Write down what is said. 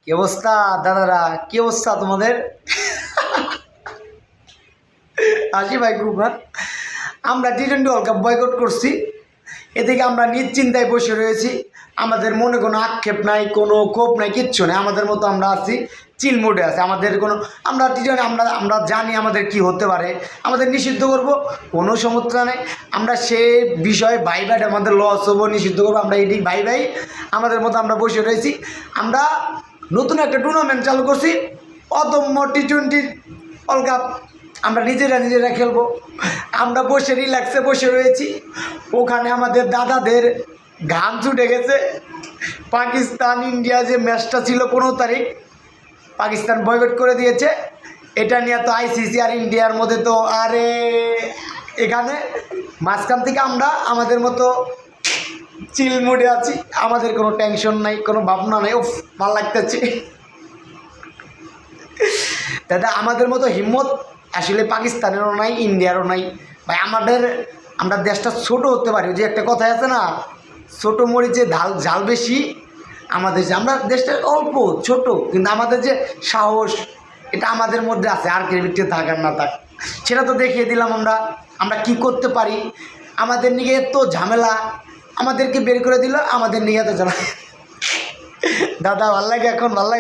কি অবস্থা দাদারা, কি অবস্থা তোমাদের? আসি ভাই খুব আমরা টি-20 ওয়ার্ল্ড কাপ বয়কট করছি, এদিকে আমরা নিশ্চিন্তায় বসে রয়েছি। আমাদের মনে কোনো আক্ষেপ নাই, কোনো ক্ষোভ নাই, কিচ্ছু নেই। আমাদের মতো আমরা আছি, চিল মোডে আছে। আমাদের কোনো আমরা টি-20 আমরা জানি আমাদের কি হতে পারে, আমাদের নিষিদ্ধ করব কোনো সমস্যা নেই। আমরা সে বিষয়ে ভাই আমাদের লস হবো, নিষিদ্ধ করবো, আমরা এটি ভাই আমাদের মতো আমরা বসে রয়েছি। আমরা নতুন একটা টুর্নামেন্ট চালু করছি, অদম্য টি-20 ওয়ার্ল্ড কাপ। আমরা নিজেরা খেলবো। আমরা বসে রিল্যাক্সে বসে রয়েছি। ওখানে আমাদের দাদাদের ঘাম ছুটে গেছে। পাকিস্তান ইন্ডিয়া যে ম্যাচটা ছিল 15 তারিখ, পাকিস্তান বয়কট করে দিয়েছে। এটা নিয়ে তো আইসিসি আর ইন্ডিয়ার মধ্যে তো আরে এখানে মাঝখান থেকে আমরা আমাদের মতো চিল মুডে আছি। আমাদের কোনো টেনশন নাই, কোনো ভাবনা নাই। উফ, ভালো লাগতেছে দাদা। আমাদের মতো হিম্মত আসলে পাকিস্তানেরও নাই, ইন্ডিয়ারও নাই ভাই। আমরা দেশটা ছোট হতে পারি, যে একটা কথা আছে না, ছোটো মরিচে ঝাল বেশি। আমাদের যে আমরা দেশটা অল্প ছোট, কিন্তু আমাদের যে সাহস, এটা আমাদের মধ্যে আছে। আর কে ভিতরে থাক আর না থাক, সেটা তো দেখিয়ে দিলাম আমরা কি করতে পারি। আমাদের নিয়ে এত ঝামেলা, আমাদেরকে বের করে দিল, আমাদের নিয়ে এত ঝামেলা। দাদা ভাল লাগে, এখন ভাল লাগে।